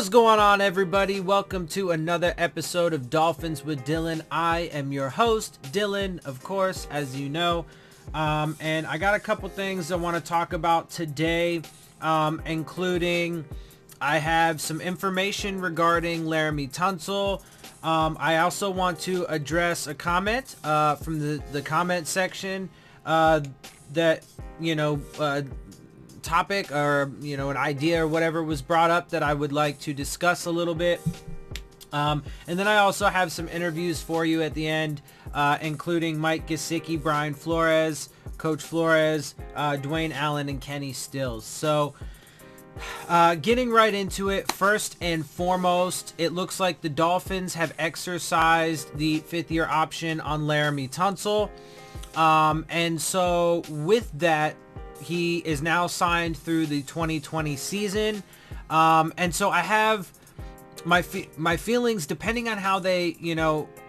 What's going on, everybody? Welcome to another episode of Dolphins with Dillon. I am your host, Dillon, of course, as you know. And I got a couple things I want to talk about today, including I have some information regarding Laremy Tunsil. I also want to address a comment from the comment section that, topic or an idea or whatever was brought up that I would like to discuss a little bit, and then I also have some interviews for you at the end, including Mike Gesicki, Brian Flores, Coach Flores, Dwayne Allen, and Kenny Stills. So getting right into it, first and foremost, it looks like the Dolphins have exercised the 5th-year option on Laremy Tunsil, and so with that, he is now signed through the 2020 season. And so I have my feelings, depending on how they,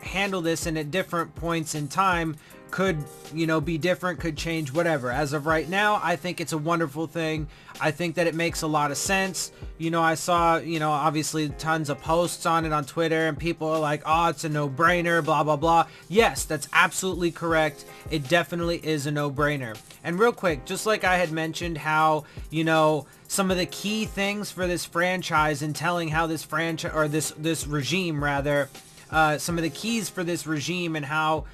handle this, and at different points in time could, be different, could change, whatever. As of right now, I think it's a wonderful thing. I think that it makes a lot of sense. I saw, obviously tons of posts on it on Twitter, and people are like, oh, it's a no-brainer, blah, blah, blah. Yes, that's absolutely correct. It definitely is a no-brainer. And real quick, just like I had mentioned how, some of the key things for this franchise and telling how this franchise, or this regime rather, some of the keys for this regime and how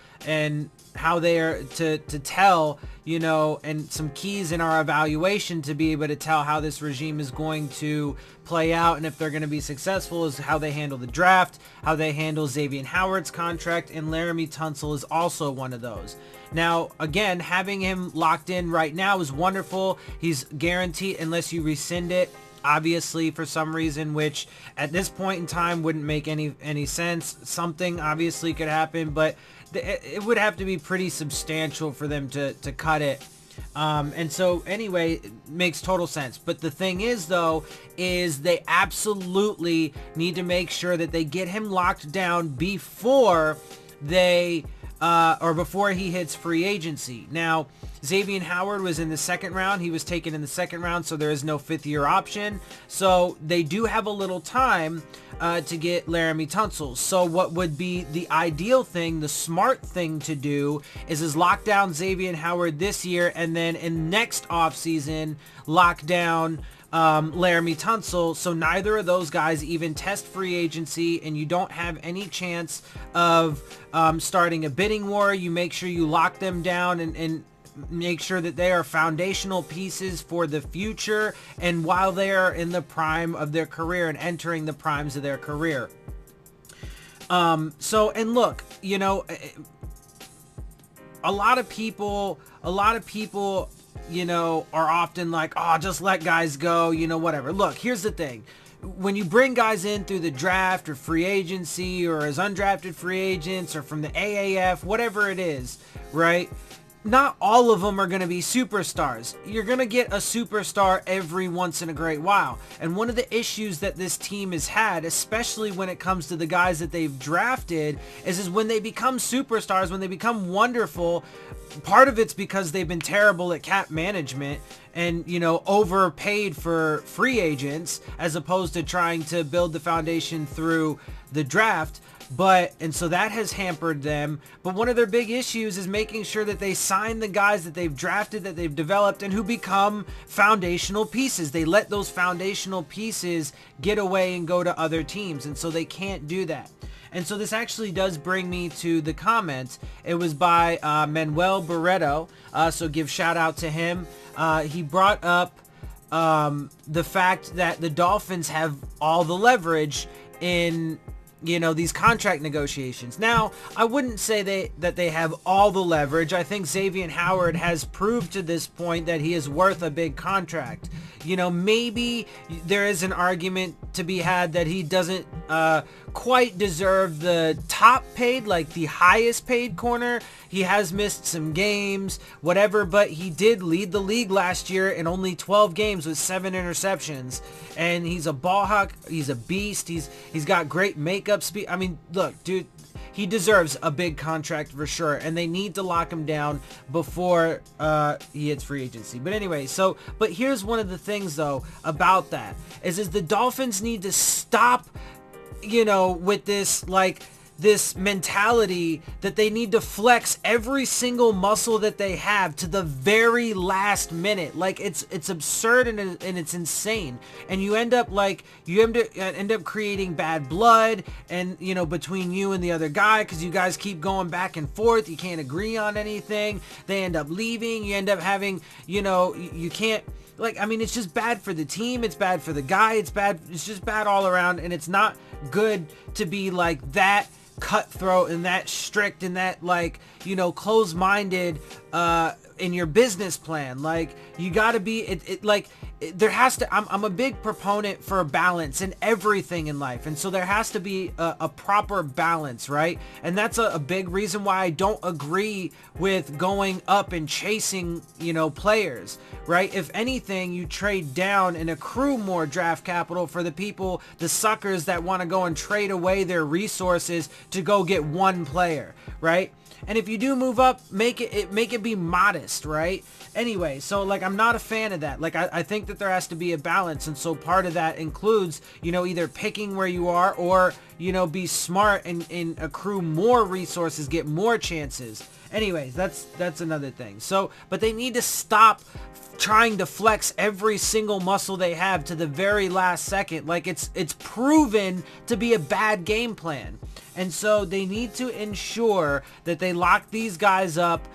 they are to tell, and some keys in our evaluation to be able to tell how this regime is going to play out and if they're going to be successful is how they handle the draft, how they handle Xavier Howard's contract, and Laremy Tunsil is also one of those. Now, again, having him locked in right now is wonderful. He's guaranteed unless you rescind it, obviously, for some reason, which at this point in time wouldn't make any sense. Something obviously could happen, but it would have to be pretty substantial for them to cut it. And so anyway, it makes total sense. But the thing is, though, is they absolutely need to make sure that they get him locked down before they before he hits free agency. Now, Xavier Howard was in the 2nd round. He was taken in the 2nd round, so there is no 5th-year option. So they do have a little time to get Laremy Tunsil. So what would be the ideal thing, the smart thing to do, is lock down Xavier Howard this year, and then in next offseason, lock down Laremy Tunsil, so neither of those guys even test free agency, and you don't have any chance of starting a bidding war. You make sure you lock them down and make sure that they are foundational pieces for the future and while they are in the prime of their career and entering the primes of their career. And look, a lot of people, are often like, oh, just let guys go, whatever. Look, here's the thing. When you bring guys in through the draft or free agency or as undrafted free agents or from the AAF, whatever it is, right? Not all of them are going to be superstars. You're going to get a superstar every once in a great while. And one of the issues that this team has had, especially when it comes to the guys that they've drafted, is when they become superstars, when they become wonderful, part of it's because they've been terrible at cap management and, overpaid for free agents as opposed to trying to build the foundation through the draft. And so that has hampered them. But one of their big issues is making sure that they sign the guys that they've drafted, that they've developed, and who become foundational pieces. They let those foundational pieces get away and go to other teams. And so they can't do that. And so this actually does bring me to the comments. It was by Manuel Barreto. So give shout out to him. He brought up the fact that the Dolphins have all the leverage in these contract negotiations. Now, I wouldn't say that they have all the leverage. I think Xavier Howard has proved to this point that he is worth a big contract. Maybe there is an argument to be had that he doesn't quite deserve the top paid, like the highest paid corner. He has missed some games, whatever, but he did lead the league last year in only 12 games with 7 interceptions. And he's a ball hawk. He's a beast. He's got great makeup speed. I mean, look, dude, he deserves a big contract for sure, and they need to lock him down before he hits free agency. But anyway, but here's one of the things though about that is the Dolphins need to stop, with this this mentality that they need to flex every single muscle that they have to the very last minute. It's absurd and it's insane, and you end up creating bad blood, and between you and the other guy, because you guys keep going back and forth. You can't agree on anything. They end up leaving. You end up having you can't, it's just bad for the team. It's bad for the guy. It's just bad all around, and it's not good to be like that cutthroat and that strict and that closed-minded in your business plan. You gotta be there has to, I'm a big proponent for a balance in everything in life, and so there has to be a proper balance, right? And that's a big reason why I don't agree with going up and chasing players, right? If anything, you trade down and accrue more draft capital for the suckers that want to go and trade away their resources to go get one player, right? And if you do move up, make it be modest, right? Anyway, so I'm not a fan of that. I think that there has to be a balance, and so part of that includes either picking where you are, or be smart and accrue more resources, get more chances. Anyways, that's another thing. So, but they need to stop trying to flex every single muscle they have to the very last second. It's proven to be a bad game plan. And so they need to ensure that they lock these guys up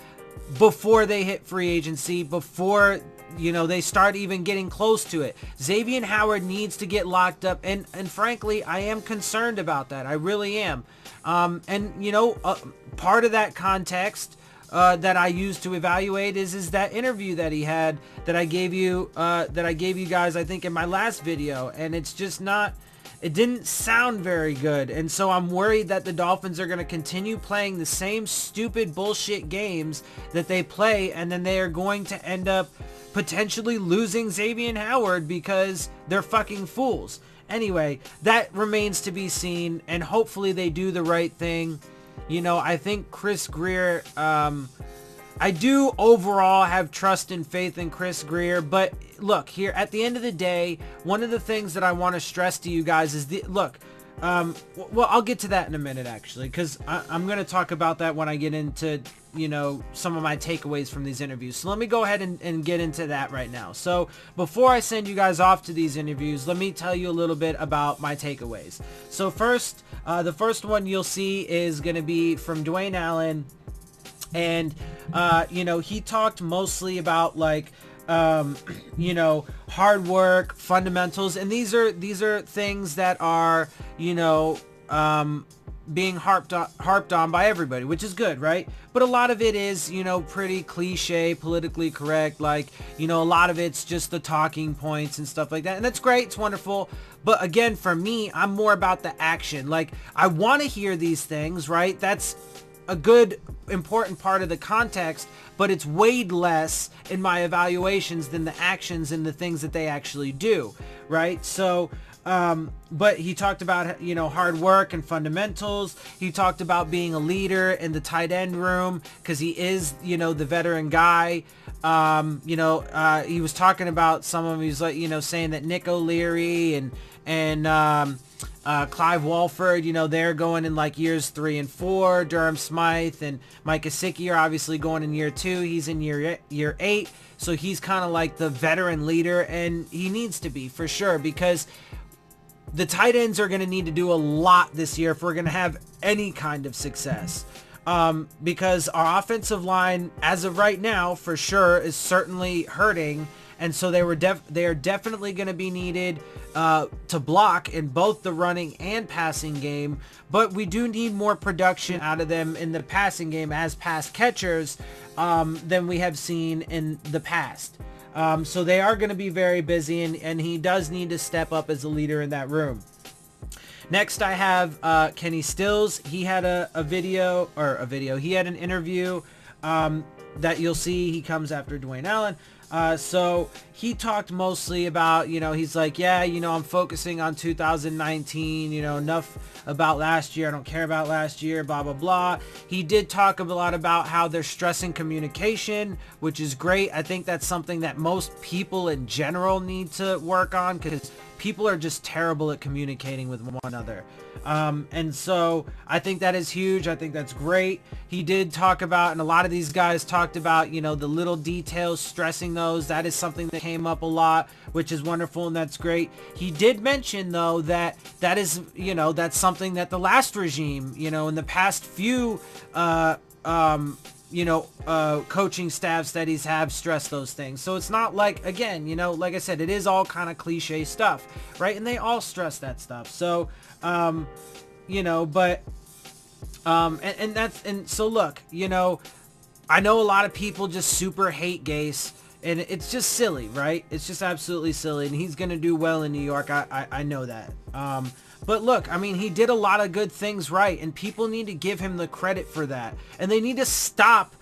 before they hit free agency, before they start even getting close to it. Xavier Howard needs to get locked up, and frankly, I am concerned about that. I really am. Part of that context that I used to evaluate is that interview that he had that I gave you guys, I think, in my last video, and it's just not. It didn't sound very good, and so I'm worried that the Dolphins are going to continue playing the same stupid bullshit games that they play, and then they are going to end up potentially losing Xavier Howard because they're fucking fools. Anyway, that remains to be seen, and hopefully they do the right thing. I think Chris Grier, I do overall have trust and faith in Chris Grier, but look, here at the end of the day, one of the things that I want to stress to you guys is well, I'll get to that in a minute, actually, because I'm going to talk about that when I get into, some of my takeaways from these interviews. So let me go ahead and get into that right now. So before I send you guys off to these interviews, let me tell you a little bit about my takeaways. So first, the first one you'll see is going to be from Dwayne Allen. And, he talked mostly about hard work, fundamentals, and these are things that are, being harped on by everybody, which is good, right? But a lot of it is, pretty cliche, politically correct. A lot of it's just the talking points and stuff like that. And that's great. It's wonderful. But again, for me, I'm more about the action. I want to hear these things, right? That's a good, important part of the context, but it's weighed less in my evaluations than the actions and the things that they actually do, right? So, but he talked about, hard work and fundamentals. He talked about being a leader in the tight end room because he is, the veteran guy. He was talking about some of them. He was saying that Nick O'Leary and Clive Walford, they're going in years 3 and 4. Durham Smythe and Mike Gesicki are obviously going in year 2. He's in year 8. So he's kind of like the veteran leader, and he needs to be for sure, because the tight ends are going to need to do a lot this year if we're going to have any kind of success. Because our offensive line, as of right now, for sure, is certainly hurting. And so they are definitely going to be needed to block in both the running and passing game. But we do need more production out of them in the passing game as pass catchers than we have seen in the past. So they are going to be very busy, and he does need to step up as a leader in that room. Next, I have Kenny Stills. He had he had an interview that you'll see. He comes after Dwayne Allen. So he talked mostly about, he's like, yeah, I'm focusing on 2019, enough about last year. I don't care about last year, blah, blah, blah. He did talk a lot about how they're stressing communication, which is great. I think that's something that most people in general need to work on, because people are just terrible at communicating with one another. And so I think that is huge. I think that's great. He did talk about, and a lot of these guys talked about, the little details, stressing those. That is something that came up a lot, which is wonderful, and that's great. He did mention, though, that is, that's something that the last regime, in the past few, coaching staffs that he's have stressed those things. So it's not like, again, like I said, it is all kind of cliche stuff, right? And they all stress that stuff. So, and so look, I know a lot of people just super hate Gase, and it's just silly, right? It's just absolutely silly, and he's going to do well in New York. I know that. But look, I mean, he did a lot of good things right, and people need to give him the credit for that. And they need to stop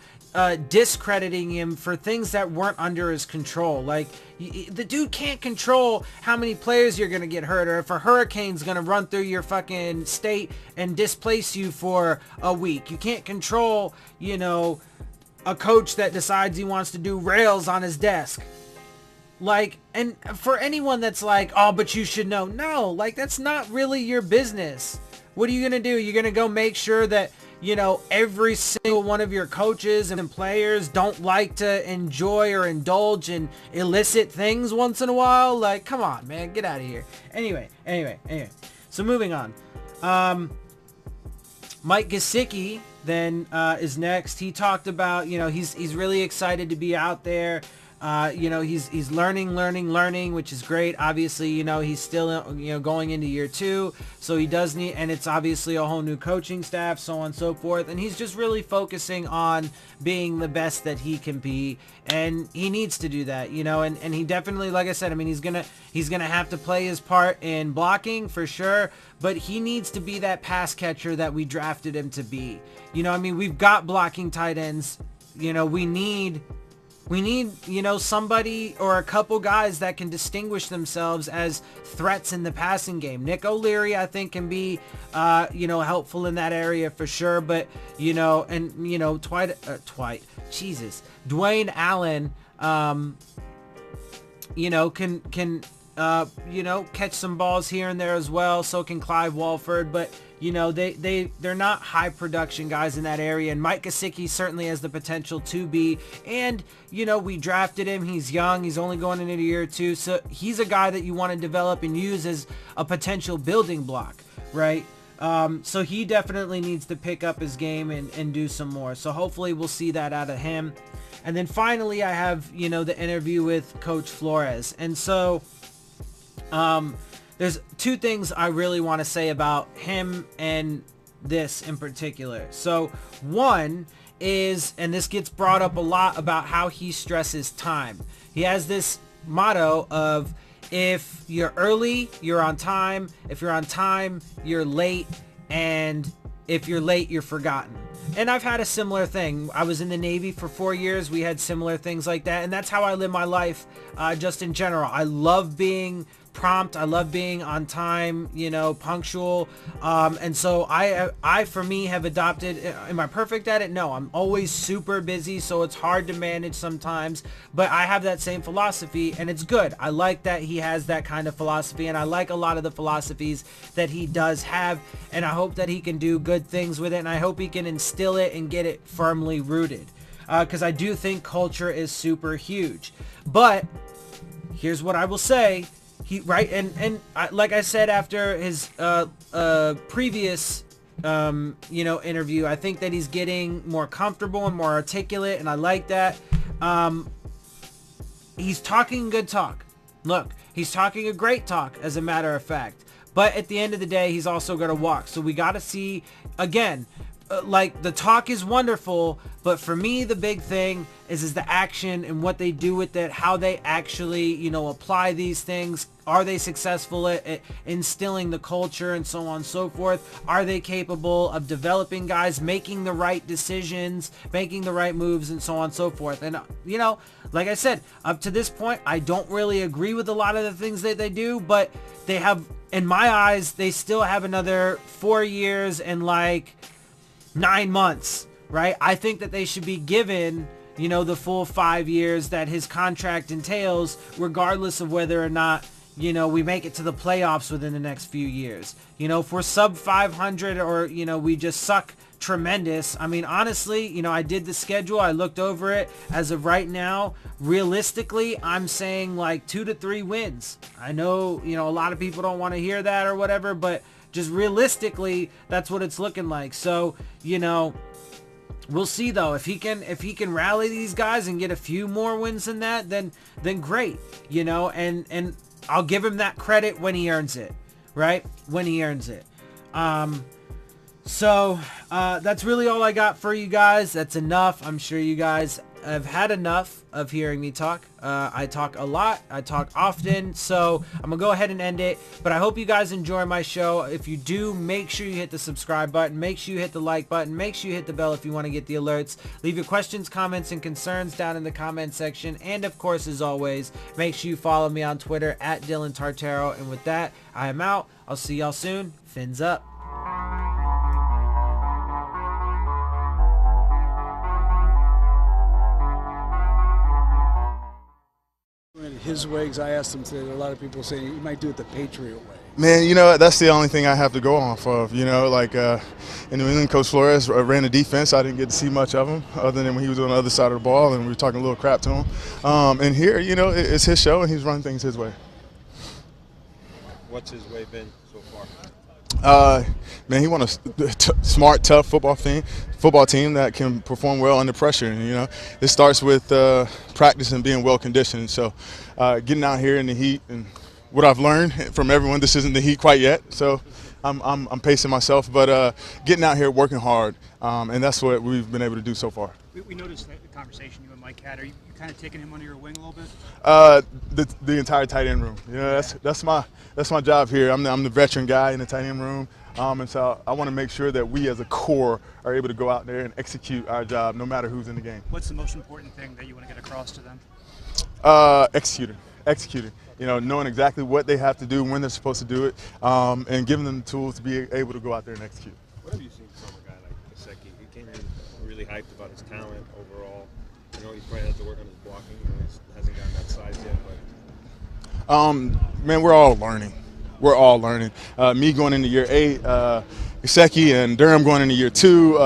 discrediting him for things that weren't under his control. Like, the dude can't control how many players you're going to get hurt, or if a hurricane's going to run through your fucking state and displace you for a week. You can't control, a coach that decides he wants to do rails on his desk. Like, and for anyone that's like, oh, but you should know. No, like, that's not really your business. What are you going to do? You're going to go make sure that, every single one of your coaches and players don't like to enjoy or indulge in illicit things once in a while? Like, come on, man, get out of here. Anyway. So moving on. Mike Gesicki then is next. He talked about, he's really excited to be out there. He's learning, which is great. Obviously, he's still, going into year 2. So he does need, and it's obviously a whole new coaching staff, so on and so forth. And he's just really focusing on being the best that he can be. And he needs to do that, and he definitely, like I said, I mean, he's going to have to play his part in blocking for sure, but he needs to be that pass catcher that we drafted him to be. We've got blocking tight ends. We need, somebody or a couple guys that can distinguish themselves as threats in the passing game. Nick O'Leary, I think, can be, helpful in that area for sure. But, Dwayne Allen, can catch some balls here and there as well. So can Clive Walford. But, they're not high production guys in that area. And Mike Gesicki certainly has the potential to be. And, we drafted him. He's young. He's only going into year 2. So he's a guy that you want to develop and use as a potential building block, right? So he definitely needs to pick up his game and do some more. So hopefully we'll see that out of him. And then finally I have, the interview with Coach Flores. And so, there's 2 things I really want to say about him and this in particular. So one is, and this gets brought up a lot, about how he stresses time. He has this motto of, if you're early, you're on time. If you're on time, you're late. And if you're late, you're forgotten. And I've had a similar thing. I was in the Navy for 4 years. We had similar things like that. And that's how I live my life, just in general. I love being prompt. I love being on time, punctual. And so I for me have adopted, am I perfect at it? No, I'm always super busy, so it's hard to manage sometimes, but I have that same philosophy, and it's good. I like that he has that kind of philosophy, and I like a lot of the philosophies that he does have, and I hope that he can do good things with it, and I hope he can instill it and get it firmly rooted, because I do think culture is super huge. But here's what I will say. Like I said after his previous interview, I think that he's getting more comfortable and more articulate, and I like that. He's talking good talk. Look, he's talking a great talk, as a matter of fact. But at the end of the day, he's also going to walk. So we got to see, again, like, the talk is wonderful, but for me the big thing is the action and what they do with it, how they actually, you know, apply these things. Are they successful at instilling the culture and so on and so forth? Are they capable of developing guys, making the right decisions, making the right moves, and so on and so forth? And, you know, like I said, up to this point, I don't really agree with a lot of the things that they do, but they have, in my eyes, they still have another 4 years and like 9 months, right? I think that they should be given, you know, the full 5 years that his contract entails, regardless of whether or not, you know, we make it to the playoffs within the next few years. You know, if we're sub 500 or, you know, we just suck tremendous. I mean, honestly, you know, I did the schedule. I looked over it. As of right now, realistically, I'm saying like 2 to 3 wins. I know, you know, a lot of people don't want to hear that or whatever, but just realistically, that's what it's looking like. So, you know, we'll see though. If he can rally these guys and get a few more wins than that, then great. You know, and I'll give him that credit when he earns it, right? When he earns it. So that's really all I got for you guys. That's enough. I'm sure you guys have had enough of hearing me talk. I talk a lot. I talk often. So I'm going to go ahead and end it. But I hope you guys enjoy my show. If you do, make sure you hit the subscribe button. Make sure you hit the like button. Make sure you hit the bell if you want to get the alerts. Leave your questions, comments, and concerns down in the comment section. And of course, as always, make sure you follow me on Twitter at Dillon Tartaro. And with that, I am out. I'll see y'all soon. Fins up. His way, because I asked him today, a lot of people say he might do it the Patriot way. Man, you know, that's the only thing I have to go off of. You know, like in New England, Coach Flores ran the defense. I didn't get to see much of him other than when he was on the other side of the ball and we were talking a little crap to him. And here, you know, it's his show and he's running things his way. What's his way been so far? Man, he wants a smart, tough football team that can perform well under pressure. And, you know, it starts with practice and being well conditioned. So getting out here in the heat and what I've learned from everyone, this isn't the heat quite yet. So I'm pacing myself, but getting out here, working hard, and that's what we've been able to do so far. We noticed that the conversation you and Mike had. Are you kind of taking him under your wing a little bit? The entire tight end room. You know, that's my job here. I'm the veteran guy in the tight end room, and so I want to make sure that we as a core are able to go out there and execute our job, no matter who's in the game. What's the most important thing that you want to get across to them? Executing. You know, knowing exactly what they have to do, when they're supposed to do it, and giving them the tools to be able to go out there and execute. What have you seen from a guy like Gesicki? He came in really hyped about his talent overall. You know, he probably has to work on his blocking. You know, he hasn't gotten that size yet, but man, we're all learning. We're all learning. Me going into year 8, Gesicki and Durham going into year 2.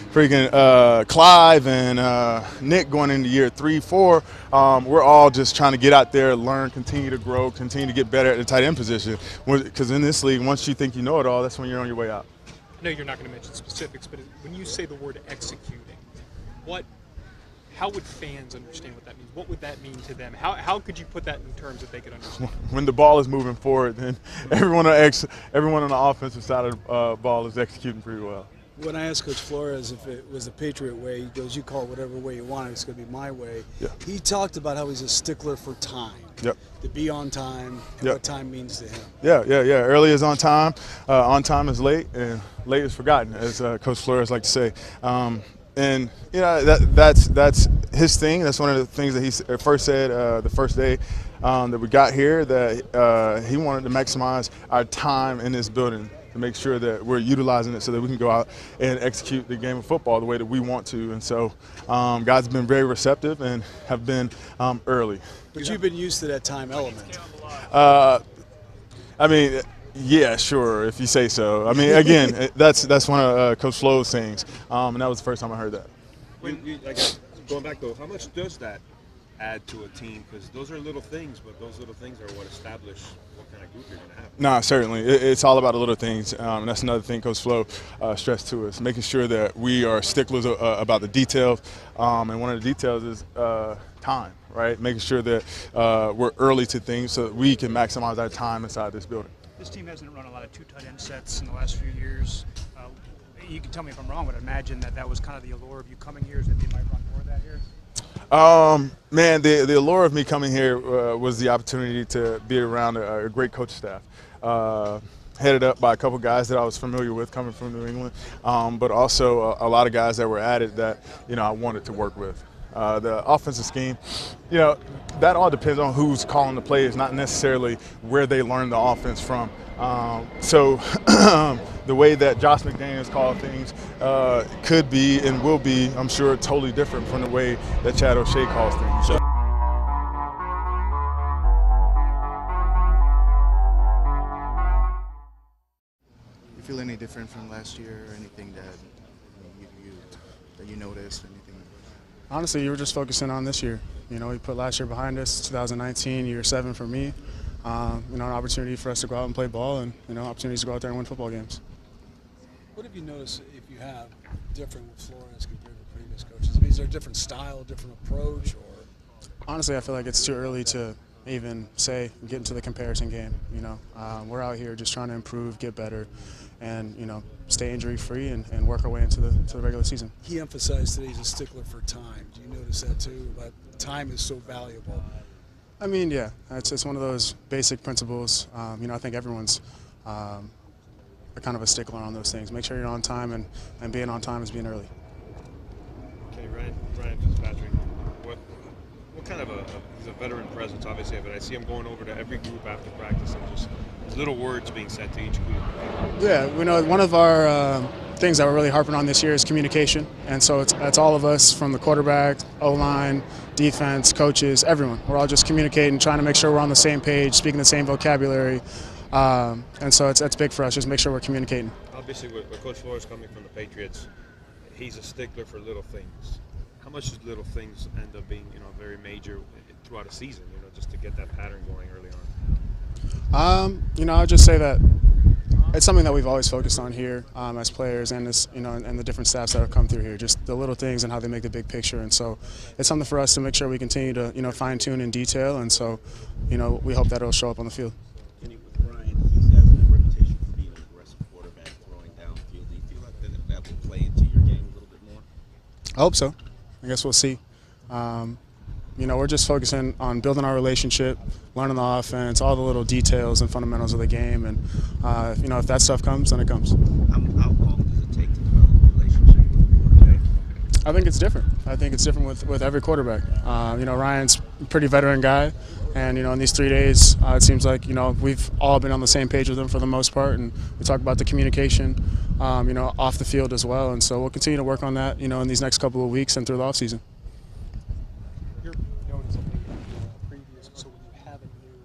Freaking Clive and Nick going into year 3, 4. We're all just trying to get out there, learn, continue to grow, continue to get better at the tight end position. Because in this league, once you think you know it all, that's when you're on your way out. I know you're not going to mention specifics, but when you say the word executing, how would fans understand what that means? What would that mean to them? How could you put that in terms that they could understand? When the ball is moving forward, then everyone on the offensive side of the ball is executing pretty well. When I asked Coach Flores if it was the Patriot way, he goes, you call it whatever way you want, it's going to be my way. Yeah. He talked about how he's a stickler for time. Yep. To be on time and what time means to him. Yeah. Early is on time is late, and late is forgotten, as Coach Flores like to say. And you know that's his thing. That's one of the things that he first said the first day that we got here, that he wanted to maximize our time in this building, to make sure that we're utilizing it so that we can go out and execute the game of football the way that we want to. And so guys have been very receptive and have been early. But you've been used to that time element. I mean, yeah, sure, if you say so. I mean, again, that's one of Coach Flo's things, and that was the first time I heard that. Going back though, how much does that add to a team? Because those are little things, but those little things are what establish what kind of group you're going to have. Nah, certainly. It's all about the little things, and that's another thing Coach Flo stressed to us, making sure that we are sticklers about the details, and one of the details is time, right? Making sure that we're early to things so that we can maximize our time inside this building. This team hasn't run a lot of 2 tight end sets in the last few years. You can tell me if I'm wrong, but I imagine that was kind of the allure of you coming here, is that they might run more of that here? Man, the allure of me coming here was the opportunity to be around a great coach staff. Headed up by a couple guys that I was familiar with coming from New England, but also a lot of guys that were added that I wanted to work with. The offensive scheme, that all depends on who's calling the plays, not necessarily where they learned the offense from. So the way that Josh McDaniels called things could be and will be, I'm sure, totally different from the way that Chad O'Shea calls things. So. You feel any different from last year, or anything that you noticed, or anything? Honestly, you were just focusing on this year. We put last year behind us, 2019, year 7 for me. An opportunity for us to go out and play ball, and opportunities to go out there and win football games. What have you noticed, if you have, different with Flores compared to previous coaches? I mean, is there a different style, different approach, or? Honestly, I feel like it's too early to even get into the comparison game. We're out here just trying to improve, get better, and stay injury-free and work our way into the regular season. He emphasized today he's a stickler for time. Do you notice that too? That time is so valuable. I mean, yeah, it's one of those basic principles. I think everyone's kind of a stickler on those things. Make sure you're on time, and being on time is being early. Okay, Ryan Fitzpatrick, what kind of he's a veteran presence, obviously, but I see him going over to every group after practice and just little words being said to each group. Yeah, one of our things that we're really harping on this year is communication, and so it's all of us, from the quarterback, O-line, defense, coaches, everyone. We're all just communicating, trying to make sure we're on the same page, speaking the same vocabulary, and so it's big for us. Just make sure we're communicating. Obviously, with Coach Flores coming from the Patriots, he's a stickler for little things. How much does little things end up being, very major throughout a season, just to get that pattern going early on? I would just say that it's something that we've always focused on here as players, and and the different staffs that have come through here. Just the little things and how they make the big picture, and so it's something for us to make sure we continue to fine tune in detail, and so we hope that it'll show up on the field. With Ryan, he has a reputation for being an aggressive quarterback, throwing downfield. Do you feel like that will play into your game a little bit more? I hope so. I guess we'll see. We're just focusing on building our relationship, learning the offense, all the little details and fundamentals of the game, and if that stuff comes, then it comes. How long does it take to develop a relationship with a quarterback? I think it's different. I think it's different with every quarterback. Ryan's a pretty veteran guy, and in these 3 days, it seems like we've all been on the same page with him for the most part, and we talk about the communication, off the field as well, and so we'll continue to work on that, in these next couple of weeks and through the offseason. You're known as a previous, so when you have a new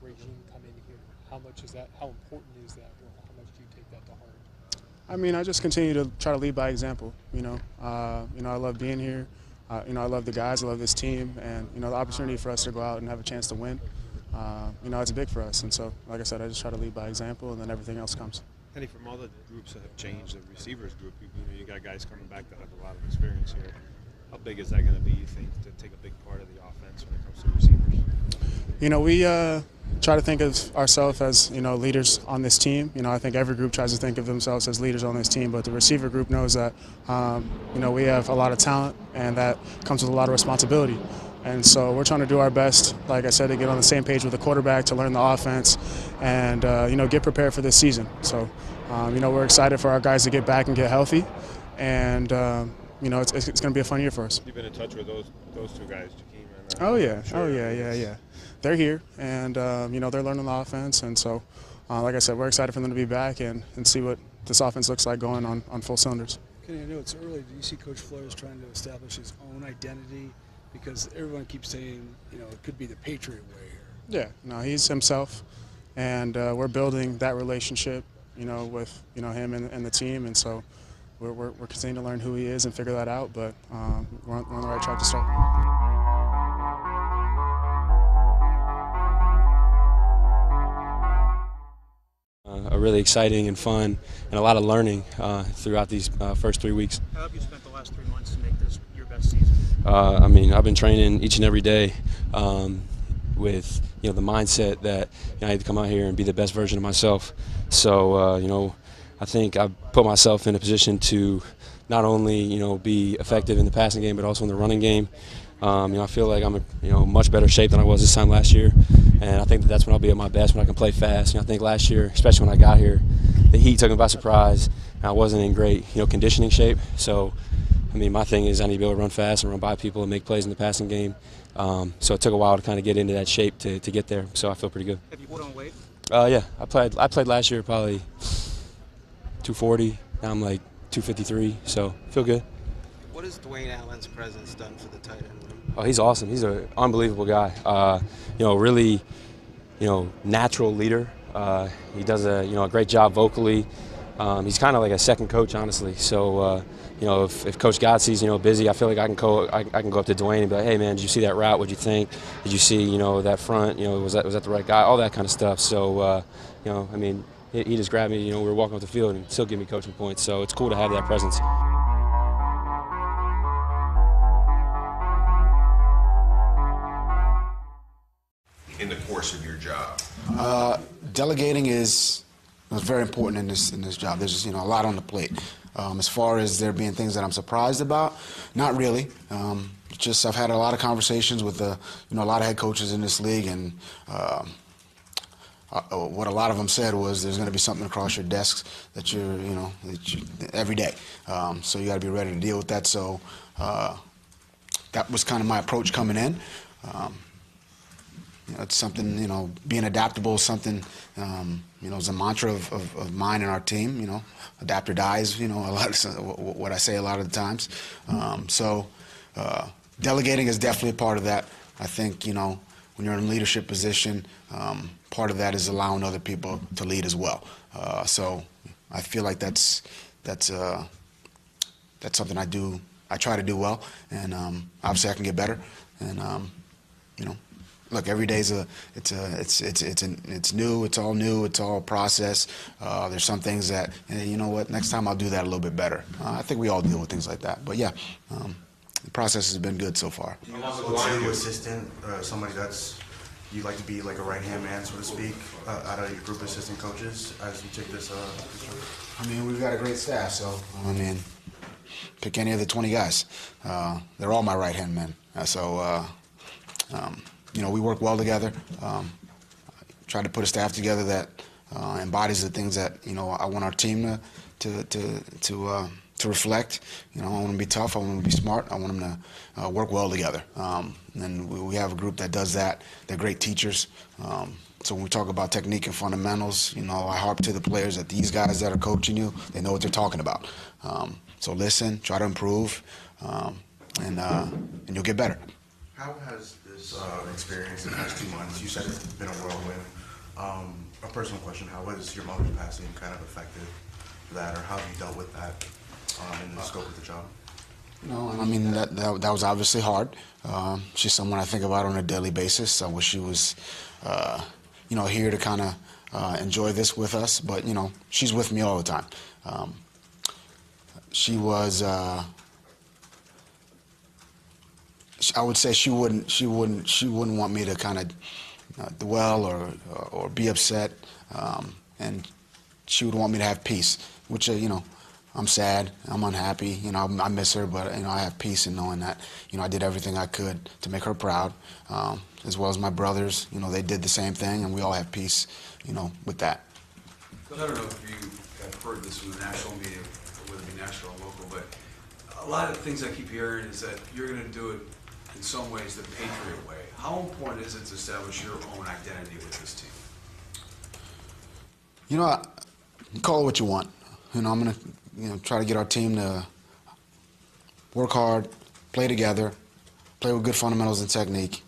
regime come in here, how important is that, or how much do you take that to heart? I mean, I just continue to try to lead by example. I love being here. I love the guys. I love this team, and the opportunity for us to go out and have a chance to win. It's big for us, and so, like I said, I just try to lead by example, and then everything else comes. Kenny, from all the groups that have changed, the receivers group, you got guys coming back that have a lot of experience here. How big is that going to be, you think, to take a big part of the offense when it comes to receivers? We try to think of ourselves as, leaders on this team. I think every group tries to think of themselves as leaders on this team, but the receiver group knows that, we have a lot of talent, and that comes with a lot of responsibility. And so we're trying to do our best, like I said, to get on the same page with the quarterback, to learn the offense, and, get prepared for this season. So, we're excited for our guys to get back and get healthy, and, it's going to be a fun year for us. You've been in touch with those two guys, Jakeem and Oh, yeah. sure. Yeah. They're here, and, they're learning the offense, and so, like I said, we're excited for them to be back and see what this offense looks like going on full cylinders. Kenny, I know it's early. Do you see Coach Flores trying to establish his own identity? Because everyone keeps saying, it could be the Patriot way here. Yeah, no, he's himself, and we're building that relationship, with him and the team, and so we're continuing to learn who he is and figure that out. But we're on the right track to start. A really exciting and fun, and a lot of learning throughout these first 3 weeks. How have you spent the last 3 months to make this your best season? I've been training each and every day with the mindset that I need to come out here and be the best version of myself. So I think I put myself in a position to not only be effective in the passing game, but also in the running game. I feel like I'm in much better shape than I was this time last year, and I think that's when I'll be at my best, when I can play fast. I think last year, especially when I got here, the heat took me by surprise, and I wasn't in great conditioning shape. So, my thing is I need to be able to run fast and run by people and make plays in the passing game. So it took a while to kind of get into that shape to get there. So I feel pretty good. Have you put on weight? Yeah, I played last year probably 240. Now I'm like 253. So feel good. What has Dwayne Allen's presence done for the tight end room? Oh, he's awesome. He's an unbelievable guy. Really, natural leader. He does a great job vocally. He's kind of like a second coach, honestly. So, if Coach God sees busy, I feel like I can go up to Dwayne and be like, hey man, did you see that route? What'd you think? Did you see that front? Was that the right guy? All that kind of stuff. So, he just grabbed me. We were walking off the field and still give me coaching points. So it's cool to have that presence. In the course of your job? Delegating is very important in this job. There's just, a lot on the plate. As far as there being things that I'm surprised about, not really. Just I've had a lot of conversations with a lot of head coaches in this league, and what a lot of them said was there's going to be something across your desks that every day. So you got to be ready to deal with that. So that was kind of my approach coming in. It's something, being adaptable is something, is a mantra of mine and our team, adapt or die is, a lot of what I say a lot of the times. Delegating is definitely a part of that. I think, when you're in a leadership position, part of that is allowing other people to lead as well. So I feel like that's something I try to do well, and obviously I can get better, and look, every day it's new. It's all new. It's all a process. There's some things that you know what. Next time I'll do that a little bit better. I think we all deal with things like that. But yeah, the process has been good so far. Do you have a line assistant, somebody you'd like to be like a right-hand man, so to speak, out of your group of assistant coaches as you take this? We've got a great staff, so pick any of the 20 guys. They're all my right-hand men. We work well together. Try to put a staff together that embodies the things that I want our team to reflect. I want them to be tough. I want them to be smart. I want them to work well together. And we have a group that does that. They're great teachers. So when we talk about technique and fundamentals, I harp to the players that these guys that are coaching you, they know what they're talking about. So listen, try to improve, and you'll get better. How has this experience in the past 2 months, you said it's been a whirlwind, a personal question, how has your mother's passing kind of affected that, or how have you dealt with that in the scope of the job? That was obviously hard. She's someone I think about on a daily basis. I wish she was, here to kind of enjoy this with us, but, she's with me all the time. She was... I would say she wouldn't want me to kind of dwell or be upset, and she would want me to have peace, which I'm sad, I'm unhappy, I miss her, but I have peace in knowing that I did everything I could to make her proud, as well as my brothers. They did the same thing, and we all have peace, with that. I don't know if you have heard this from the national media, whether it be national or local, but a lot of things I keep hearing is that you're going to do it in some ways the Patriot way. How important is it to establish your own identity with this team? You call it what you want. I'm going to try to get our team to work hard, play together, play with good fundamentals and technique,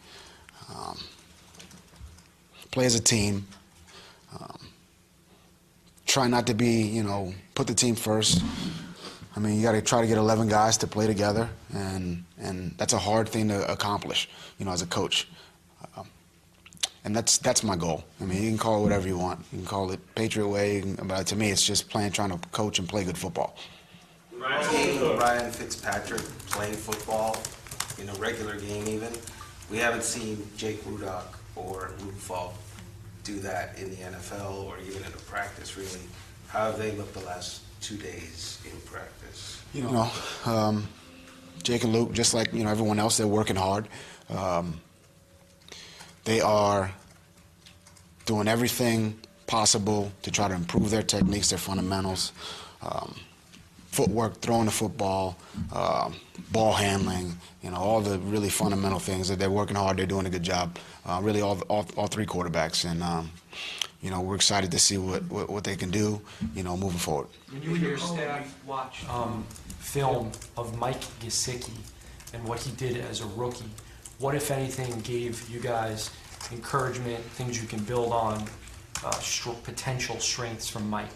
play as a team, try not to be, put the team first. You got to try to get 11 guys to play together, and that's a hard thing to accomplish, as a coach. And that's my goal. You can call it whatever you want. You can call it Patriot way, but to me, it's just trying to coach and play good football. Ryan Fitzpatrick playing football in a regular game even. We haven't seen Jake Rudock or Luke Falk do that in the NFL or even in a practice, really. How have they looked the last 2 days in practice? Jake and Luke, just like everyone else, they're working hard. They are doing everything possible to try to improve their techniques, their fundamentals, footwork, throwing the football, ball handling, all the really fundamental things. That they're working hard. They're doing a good job. Really, all three quarterbacks, and we're excited to see what they can do, moving forward. When you and your staff watched film of Mike Gesicki and what he did as a rookie, what, if anything, gave you guys encouragement, things you can build on, potential strengths from Mike?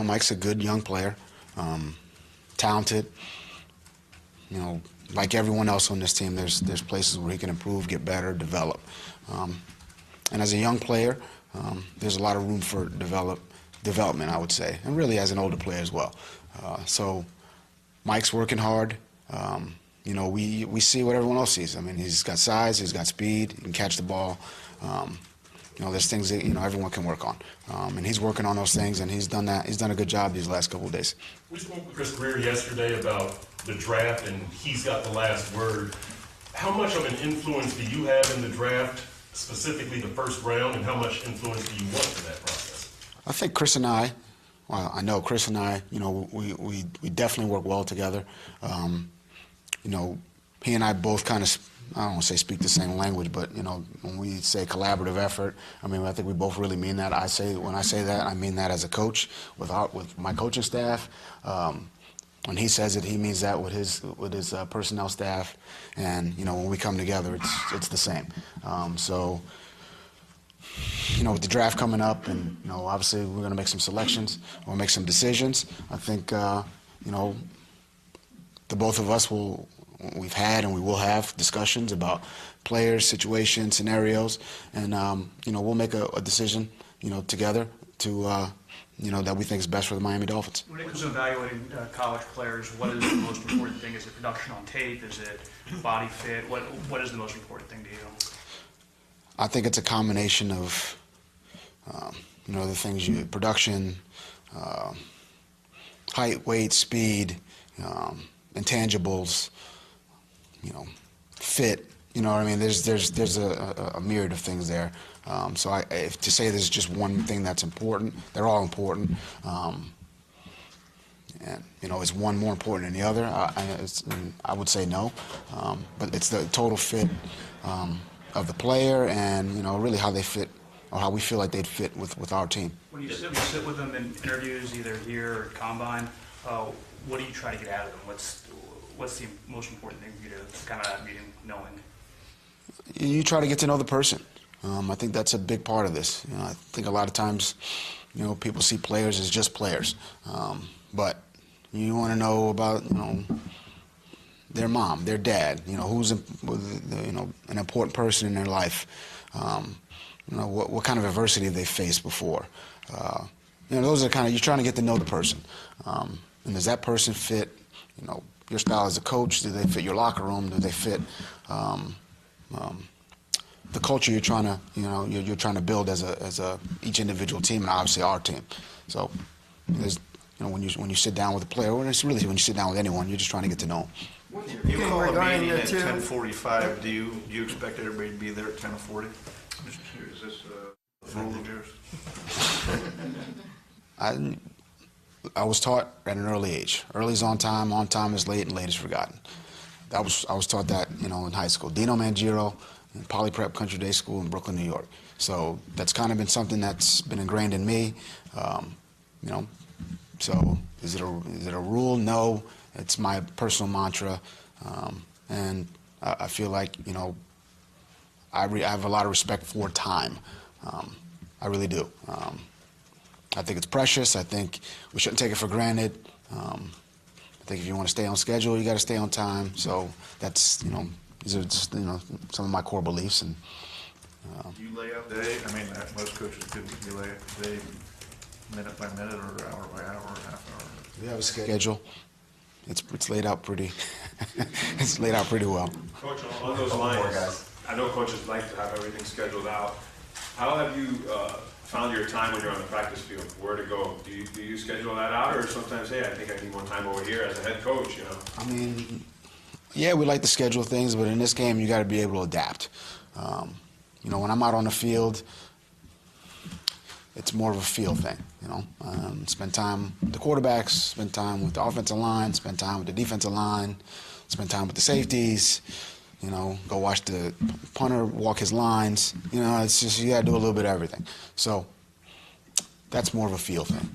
Mike's a good young player, talented. Like everyone else on this team, there's places where he can improve, get better, develop. And as a young player, there's a lot of room for development, I would say, and really as an older player as well. So Mike's working hard. We see what everyone else sees. I mean, he's got size, he's got speed, he can catch the ball. There's things that everyone can work on, and he's working on those things, and he's done that. He's done a good job these last couple of days. We spoke with Chris Greer yesterday about the draft, and he's got the last word. How much of an influence do you have in the draft, specifically the first round, and how much influence do you want in that process? I think Chris and I, well, I know Chris and I, we definitely work well together. He and I both kind of, I don't want to say speak the same language, but when we say collaborative effort, I think we both really mean that. When I say that, I mean that as a coach with my coaching staff. When he says it, he means that with his personnel staff, and when we come together, it's the same. So with the draft coming up, and obviously we're going to make some selections, we'll make some decisions. I think the both of us we've had and we will have discussions about players, situations, scenarios, and we'll make a decision together to that we think is best for the Miami Dolphins. When it comes to evaluating college players, what is the most important thing? Is it production on tape? Is it body fit? What is the most important thing to you? I think it's a combination of the things production, height, weight, speed, intangibles, fit. There's a myriad of things there. So if to say there's just one thing that's important, they're all important. And is one more important than the other? I would say no. But it's the total fit of the player, and really how they fit, or how we feel like they'd fit with our team. When you sit with them in interviews, either here or Combine, what do you try to get out of them? What's the most important thing for you to come out of that meeting knowing? You try to get to know the person. I think that's a big part of this. I think a lot of times, people see players as just players, but you want to know about, their mom, their dad. Who's an important person in their life. What kind of adversity they faced before. Those are you're trying to get to know the person. And does that person fit, your style as a coach? Do they fit your locker room? Do they fit the culture you're trying to, you're trying to build as each individual team, and obviously our team. So there's, when you sit down with a player, or it's really when you sit down with anyone, you're just trying to get to know them. You call a meeting at 10:45. Do you expect everybody to be there at 10:40? Is this a rule of yours? I was taught at an early age. Early is on time is late, and late is forgotten. I was taught that, in high school. Dino Mangiro, in Poly Prep Country Day School in Brooklyn, New York. So that's kind of been something that's been ingrained in me. So is it a rule? No. It's my personal mantra, and I feel like I have a lot of respect for time. I really do. I think it's precious. I think we shouldn't take it for granted. I think if you want to stay on schedule, you got to stay on time. So that's these are just some of my core beliefs. And do you lay out day? Most coaches do. You lay out day minute by minute, or hour by hour, or half hour. We have a schedule. It's laid out pretty. It's laid out pretty well. Coach, on those lines, I know coaches like to have everything scheduled out. How have you found your time when you're on the practice field, where to go? Do you schedule that out, or sometimes, hey, I think I need more time over here as a head coach, you know? I mean, yeah, we like to schedule things, but in this game, you got to be able to adapt. You know, when I'm out on the field, it's more of a feel thing, you know. Spend time with the quarterbacks, spend time with the offensive line, spend time with the defensive line, spend time with the safeties, you know, go watch the punter walk his lines. You know, it's just, you got to do a little bit of everything. So that's more of a feel thing.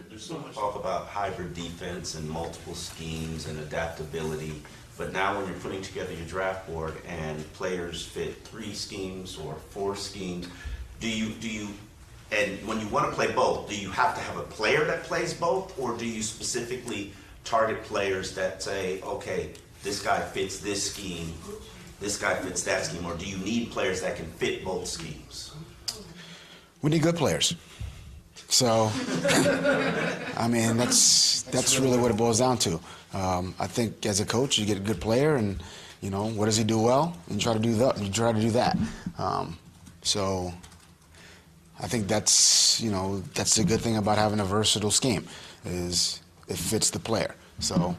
There's so much talk about hybrid defense and multiple schemes and adaptability, but now when you're putting together your draft board and players fit 3 schemes or 4 schemes, do you, and when you want to play both, do you have to have a player that plays both, or do you specifically target players that say, okay, this guy fits this scheme, this guy fits that scheme, or do you need players that can fit both schemes? We need good players. So, I mean, that's really what it boils down to. I think as a coach, you get a good player, and you know, what does he do well, and you try to do that. So, I think that's, you know, that's the good thing about having a versatile scheme, is it fits the player. So,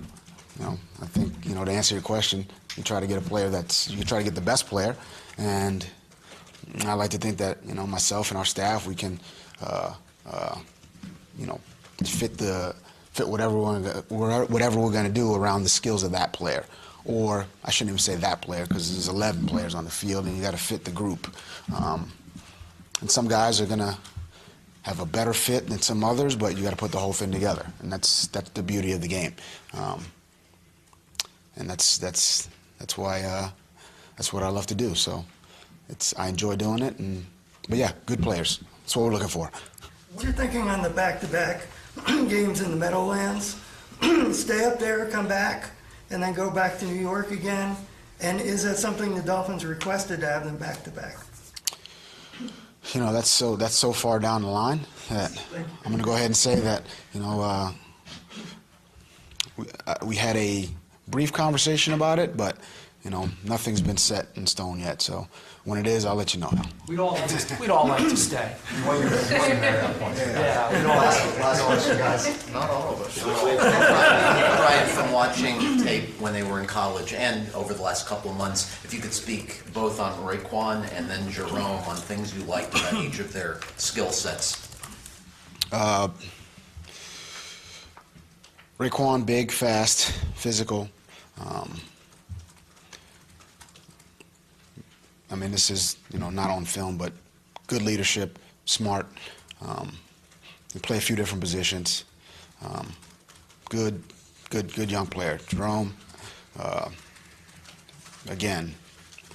you know, I think, you know, to answer your question, you try to get a player you try to get the best player, and I like to think that, you know, myself and our staff, we can, you know, fit whatever we're going to do around the skills of that player. Or I shouldn't even say that player, because there's 11 players on the field, and you got to fit the group. And some guys are going to have a better fit than some others, but you got to put the whole thing together, and that's the beauty of the game. And that's why that's what I love to do. So I enjoy doing it, but yeah, good players. That's what we're looking for. What's your thinking on the back-to-back games in the Meadowlands? Stay up there, come back, and then go back to New York again? And is that something the Dolphins requested to have them back-to-back? You know, that's so far down the line that I'm going to go ahead and say that, you know, we had a brief conversation about it, but, you know, nothing's been set in stone yet. So when it is, I'll let you know. We'd all like to stay. Yeah, we'd all last question, guys. Not all of us. Brian, from watching tape when they were in college and over the last couple of months, if you could speak both on Raekwon and then Jerome on things you liked about each of their skill sets. Raekwon, big, fast, physical. I mean, this is, you know, not on film, but good leadership, smart. He play a few different positions. Good young player. Jerome, again,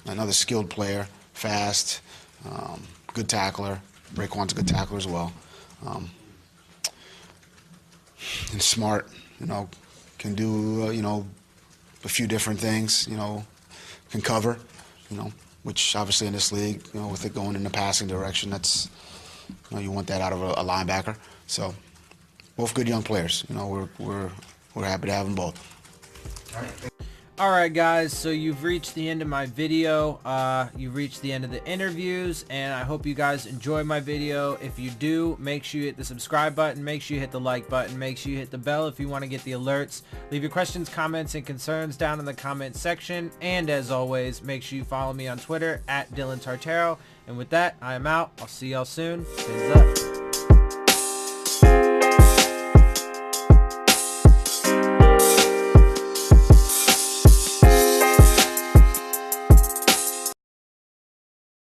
another skilled player, fast, good tackler. Raekwon's a good tackler as well. And smart, you know, can do, you know, a few different things, you know, can cover, you know, which obviously in this league, you know, with it going in the passing direction, that's, you know, you want that out of a linebacker. So both good young players. You know, we're happy to have them both. All right, guys, so you've reached the end of my video. You've reached the end of the interviews, and I hope you guys enjoy my video. If you do, make sure you hit the subscribe button, make sure you hit the like button, make sure you hit the bell if you want to get the alerts. Leave your questions, comments, and concerns down in the comment section, and as always, make sure you follow me on Twitter @Dillon Tartaro. And with that, I am out. I'll see y'all soon. Phins up.